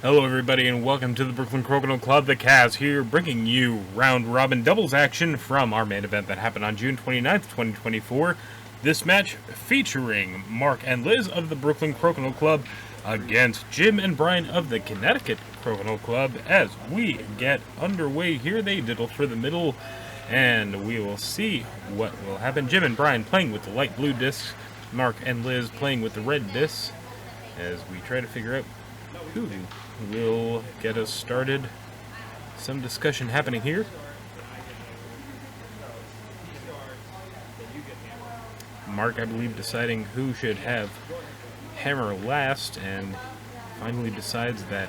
Hello everybody and welcome to the Brooklyn Crocodile Club. The Cavs here bringing you round robin doubles action from our main event that happened on June 29th, 2024. This match featuring Marc and Lizz of the Brooklyn Crocodile Club against Jim and Brian of the Connecticut Crocodile Club. As we get underway here, they diddle for the middle and we will see what will happen. Jim and Brian playing with the light blue discs, Marc and Lizz playing with the red discs as we try to figure out who will get us started. Some discussion happening here. Marc, I believe, deciding who should have hammer last, and finally decides that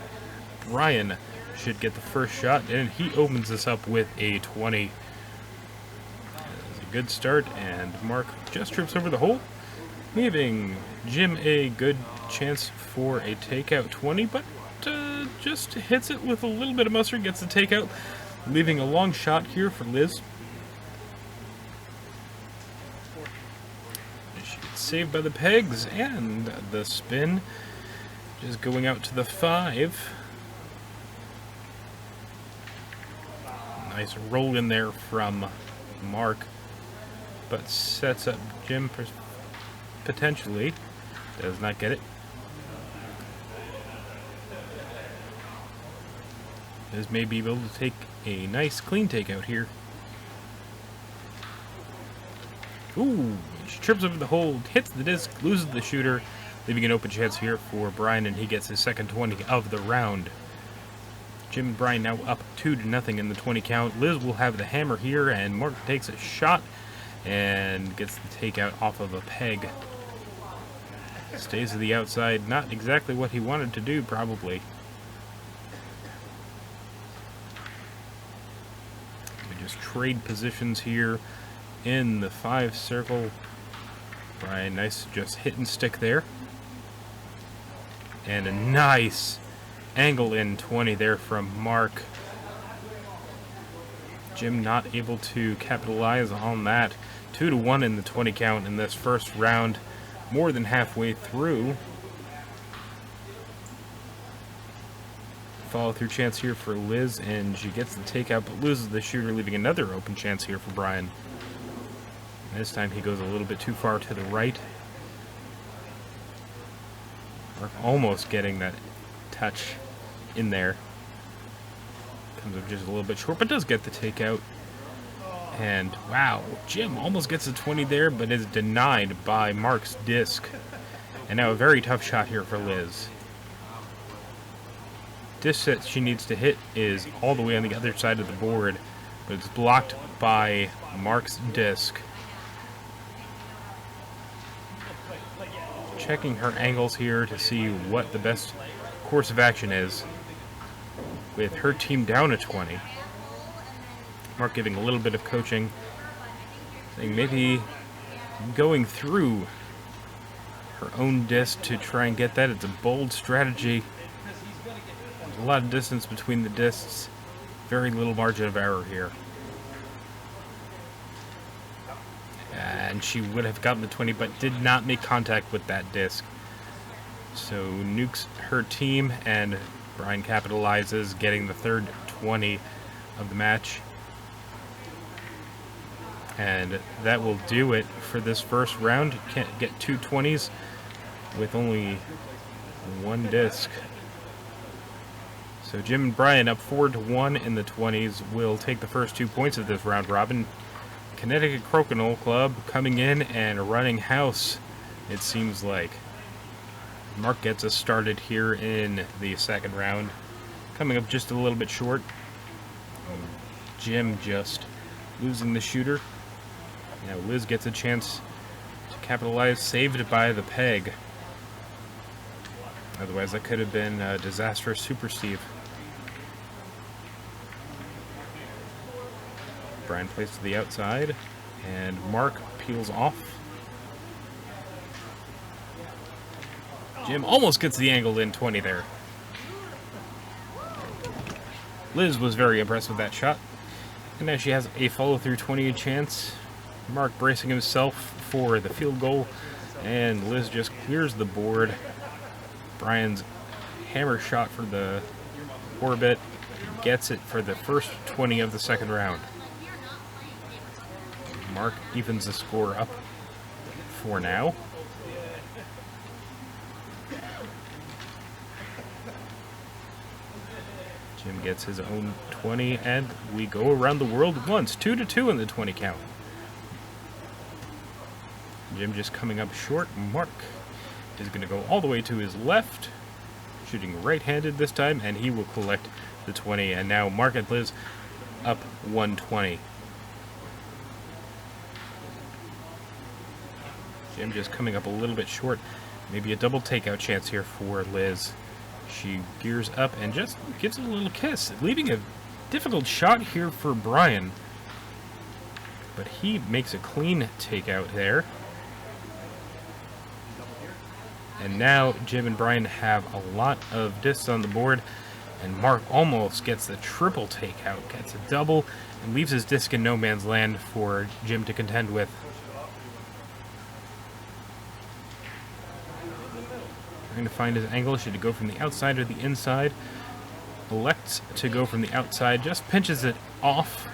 Brian should get the first shot, and he opens this up with a 20. That's a good start, and Marc just trips over the hole, leaving Jim a good chance for a takeout 20, but just hits it with a little bit of mustard, gets the takeout, leaving a long shot here for Lizz. She gets saved by the pegs, and the spin just going out to the 5. Nice roll in there from Marc, but sets up Jim potentially. Does not get it. Lizz may be able to take a nice clean takeout here. Ooh, she trips over the hole, hits the disc, loses the shooter, leaving an open chance here for Brian, and he gets his second 20 of the round. Jim and Brian now up 2-0 in the 20 count. Lizz will have the hammer here, and Marc takes a shot and gets the takeout off of a peg. Stays to the outside, not exactly what he wanted to do, probably. We just trade positions here in the 5 circle. Brian, nice just hit and stick there. And a nice angle in 20 there from Marc. Jim not able to capitalize on that. 2-1 in the 20 count in this first round. More than halfway through. Follow through chance here for Lizz, and she gets the takeout but loses the shooter, leaving another open chance here for Brian. This time he goes a little bit too far to the right. Marc almost getting that touch in there. Comes up just a little bit short, but does get the takeout. And wow, Jim almost gets a 20 there, but is denied by Marc's disc. And now a very tough shot here for Lizz. Disc that she needs to hit is all the way on the other side of the board, but it's blocked by Marc's disc. Checking her angles here to see what the best course of action is, with her team down a 20. Marc giving a little bit of coaching, saying maybe going through her own disc to try and get that. It's a bold strategy. There's a lot of distance between the discs. Very little margin of error here. And she would have gotten the 20, but did not make contact with that disc. So nukes her team, and Brian capitalizes, getting the third 20 of the match. And that will do it for this first round. You can't get 2 20s with only one disc. So Jim and Brian up 4-1 in the 20s will take the first 2 points of this round robin. Connecticut Crocodile Club coming in and running house, it seems like. Marc gets us started here in the second round. Coming up just a little bit short. Jim just losing the shooter. Now Lizz gets a chance to capitalize, saved by the peg. Otherwise that could have been a disastrous Super Steve. Brian plays to the outside, and Marc peels off. Jim almost gets the angle in 20 there. Lizz was very impressed with that shot. And now she has a follow-through 20 chance. Marc bracing himself for the field goal, and Lizz just clears the board. Brian's hammer shot for the orbit. Gets it for the first 20 of the second round. Marc evens the score up for now. Jim gets his own 20, and we go around the world once. 2-2 in the 20 count. Jim just coming up short. Marc is going to go all the way to his left, shooting right-handed this time, and he will collect the 20. And now Marc and Lizz up 120. Jim just coming up a little bit short. Maybe a double takeout chance here for Lizz. She gears up and just gives it a little kiss, leaving a difficult shot here for Brian. But he makes a clean takeout there. And now Jim and Brian have a lot of discs on the board, and Marc almost gets the triple takeout, gets a double, and leaves his disc in no man's land for Jim to contend with. Trying to find his angle. Should he go from the outside or the inside? Elects to go from the outside, just pinches it off,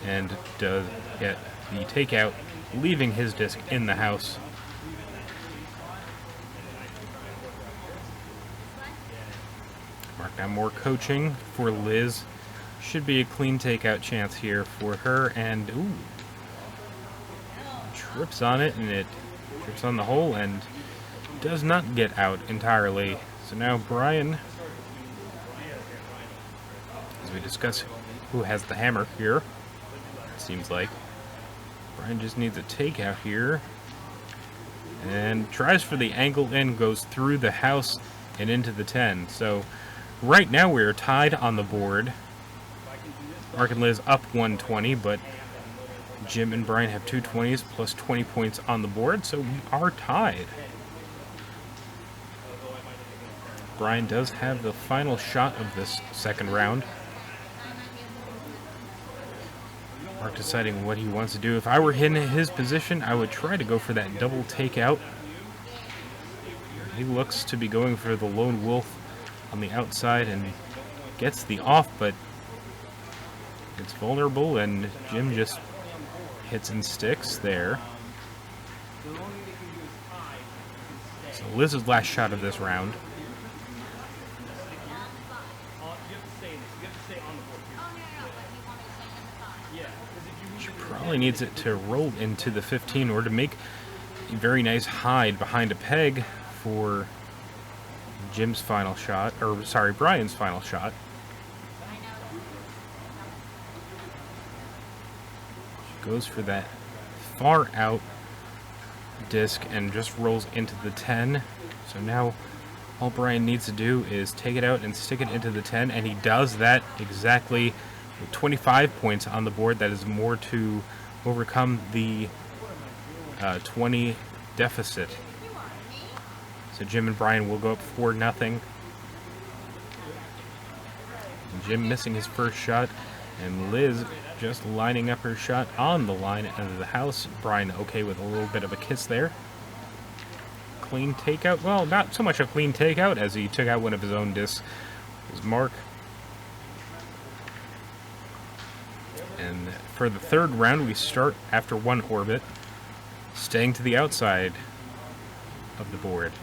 and does get the takeout, leaving his disc in the house. Marc now more coaching for Lizz. Should be a clean takeout chance here for her, and ooh, trips on it, and it trips on the hole, and does not get out entirely. So now Brian, as we discuss who has the hammer here, it seems like Brian just needs a takeout here, and tries for the angle in, goes through the house and into the 10. So right now we're tied on the board. Marc and Lizz up 120, but Jim and Brian have 220s plus 20 points on the board, so we are tied. Brian does have the final shot of this second round. Marc deciding what he wants to do. If I were in his position, I would try to go for that double takeout. He looks to be going for the lone wolf on the outside and gets the off, but it's vulnerable, and Jim just hits and sticks there. So Lizz's last shot of this round. She probably needs it to roll into the 15 or to make a very nice hide behind a peg for Jim's final shot, or sorry, Brian's final shot. She goes for that far out disc and just rolls into the 10. So now all Brian needs to do is take it out and stick it into the 10, and he does that exactly with 25 points on the board. That is more to overcome the 20 deficit. So Jim and Brian will go up 4-0. Jim missing his first shot, and Lizz just lining up her shot on the line of the house. Brian okay with a little bit of a kiss there. Clean takeout. Well, not so much a clean takeout as he took out one of his own discs. It was Marc. And for the third round, we start after one orbit, staying to the outside of the board.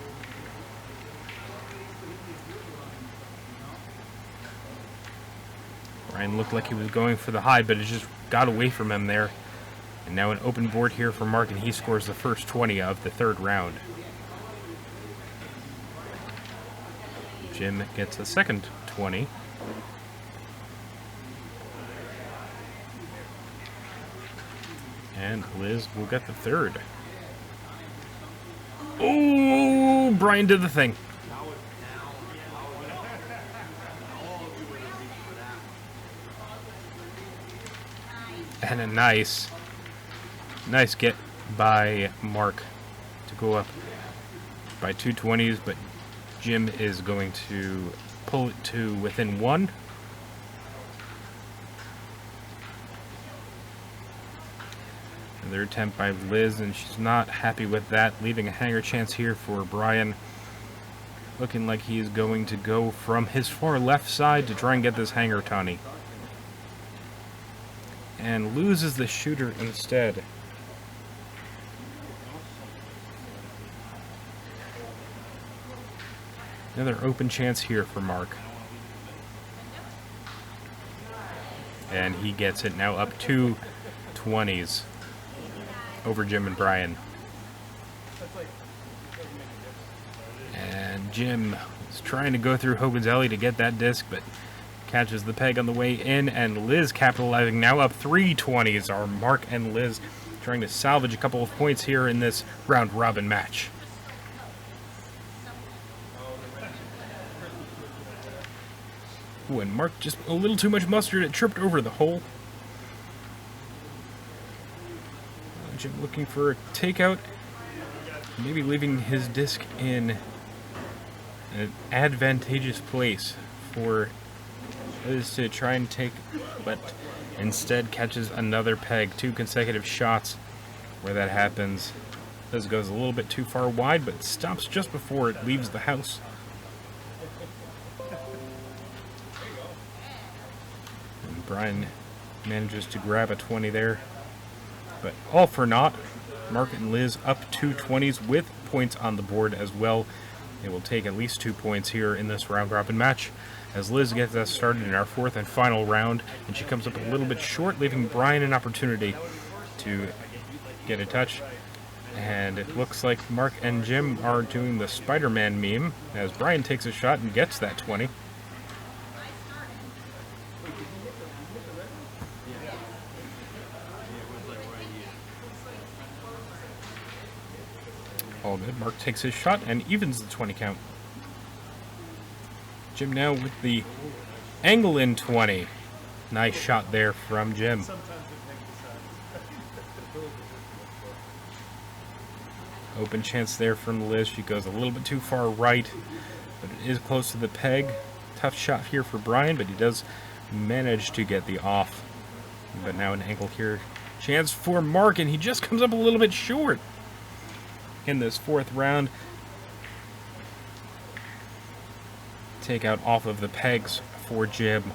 Ryan looked like he was going for the high, but it just got away from him there. And now an open board here for Marc, and he scores the first 20 of the third round. Jim gets the second 20. And Lizz will get the third. Oh, Brian did the thing. And a nice get by Marc to go up by 220s, but Jim is going to pull it to within one. Another attempt by Lizz, and she's not happy with that, leaving a hanger chance here for Brian. looking like he is going to go from his far left side to try and get this hanger Tawny. And loses the shooter instead. Another open chance here for Marc. And he gets it, now up 2 20s over Jim and Brian. And Jim is trying to go through Hogan's Alley to get that disc, but catches the peg on the way in, and Lizz capitalizing, now up 3 20s are Marc and Lizz trying to salvage a couple of points here in this round-robin match. Ooh, and Marc just a little too much mustard, it tripped over the hole. Jim looking for a takeout, maybe leaving his disc in an advantageous place for Lizz to try and take, but instead catches another peg. 2 consecutive shots where that happens. Lizz goes a little bit too far wide, but stops just before it leaves the house. And Brian manages to grab a 20 there, but all for naught. Marc and Lizz up 2 20s with points on the board as well. They will take at least 2 points here in this round-robin match as Lizz gets us started in our 4th and final round, and she comes up a little bit short, leaving Brian an opportunity to get a touch. And it looks like Marc and Jim are doing the Spider-Man meme as Brian takes a shot and gets that 20. All good. Marc takes his shot and evens the 20 count. Jim now with the angle in 20. Nice shot there from Jim. Open chance there from Lizz. She goes a little bit too far right, but it is close to the peg. Tough shot here for Brian, but he does manage to get the off. But now an angle here. Chance for Marc, and he just comes up a little bit short in this 4th round. Take out off of the pegs for Jim.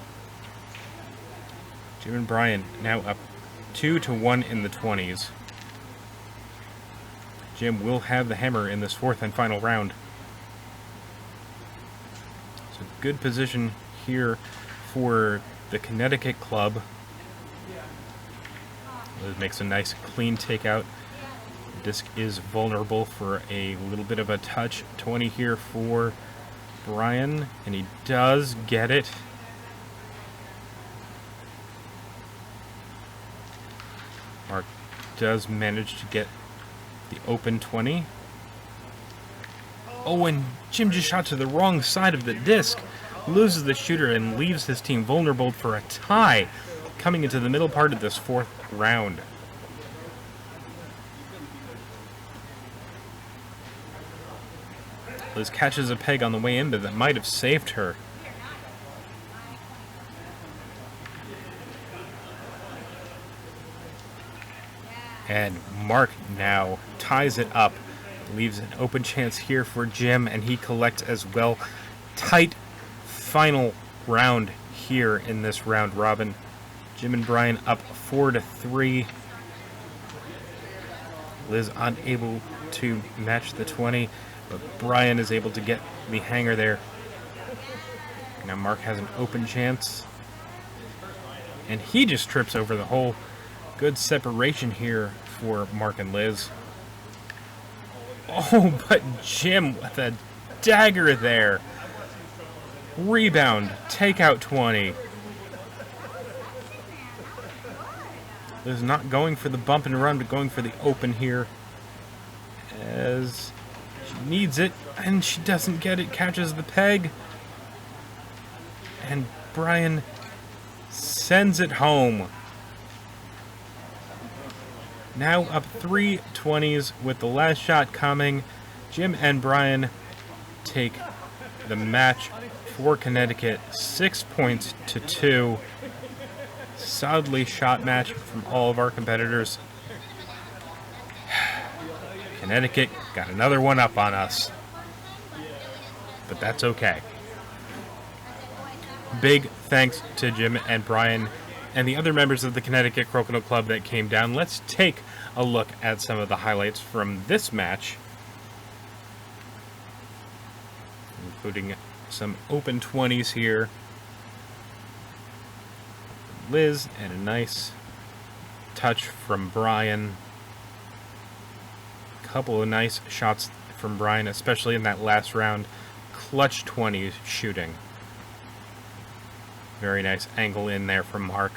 Jim and Brian now up 2 1 in the 20s. Jim will have the hammer in this 4th and final round. So good position here for the Connecticut Club. Liz makes a nice clean takeout. The disc is vulnerable for a little bit of a touch. 20 here for Brian, and he does get it. Marc does manage to get the open 20. Oh, and Jim just shot to the wrong side of the disc. Loses the shooter and leaves his team vulnerable for a tie coming into the middle part of this 4th round. Lizz catches a peg on the way in, but that might have saved her. And Marc now ties it up. Leaves an open chance here for Jim, and he collects as well. Tight final round here in this round robin. Jim and Brian up 4 3. Lizz unable to match the 20, but Brian is able to get the hanger there. Now Marc has an open chance, and he just trips over the hole. Good separation here for Marc and Lizz. Oh, but Jim with a dagger there. Rebound, takeout 20. Lizz not going for the bump and run, but going for the open here, as she needs it, and she doesn't get it. Catches the peg, and Brian sends it home. Now up 3 20s with the last shot coming. Jim and Brian take the match for Connecticut 6 points to 2. Solidly shot match from all of our competitors. Connecticut got another one up on us. but that's okay. Big thanks to Jim and Brian and the other members of the Connecticut Club that came down. Let's take a look at some of the highlights from this match, including some open 20s here. Lizz, and a nice touch from Brian. Couple of nice shots from Brian, especially in that last round. Clutch 20s shooting. Very nice angle in there from Marc.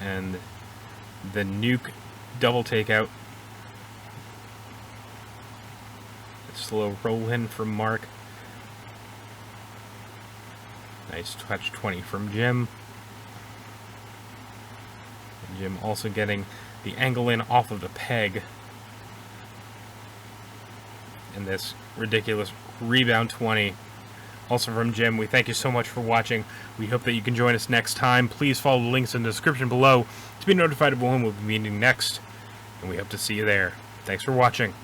And the nuke double takeout. Slow roll in from Marc. Nice touch 20 from Jim. And Jim also getting the angle in off of the peg. And this ridiculous rebound 20. Also from Jim. We thank you so much for watching. We hope that you can join us next time. Please follow the links in the description below to be notified of when we'll be meeting next. And we hope to see you there. Thanks for watching.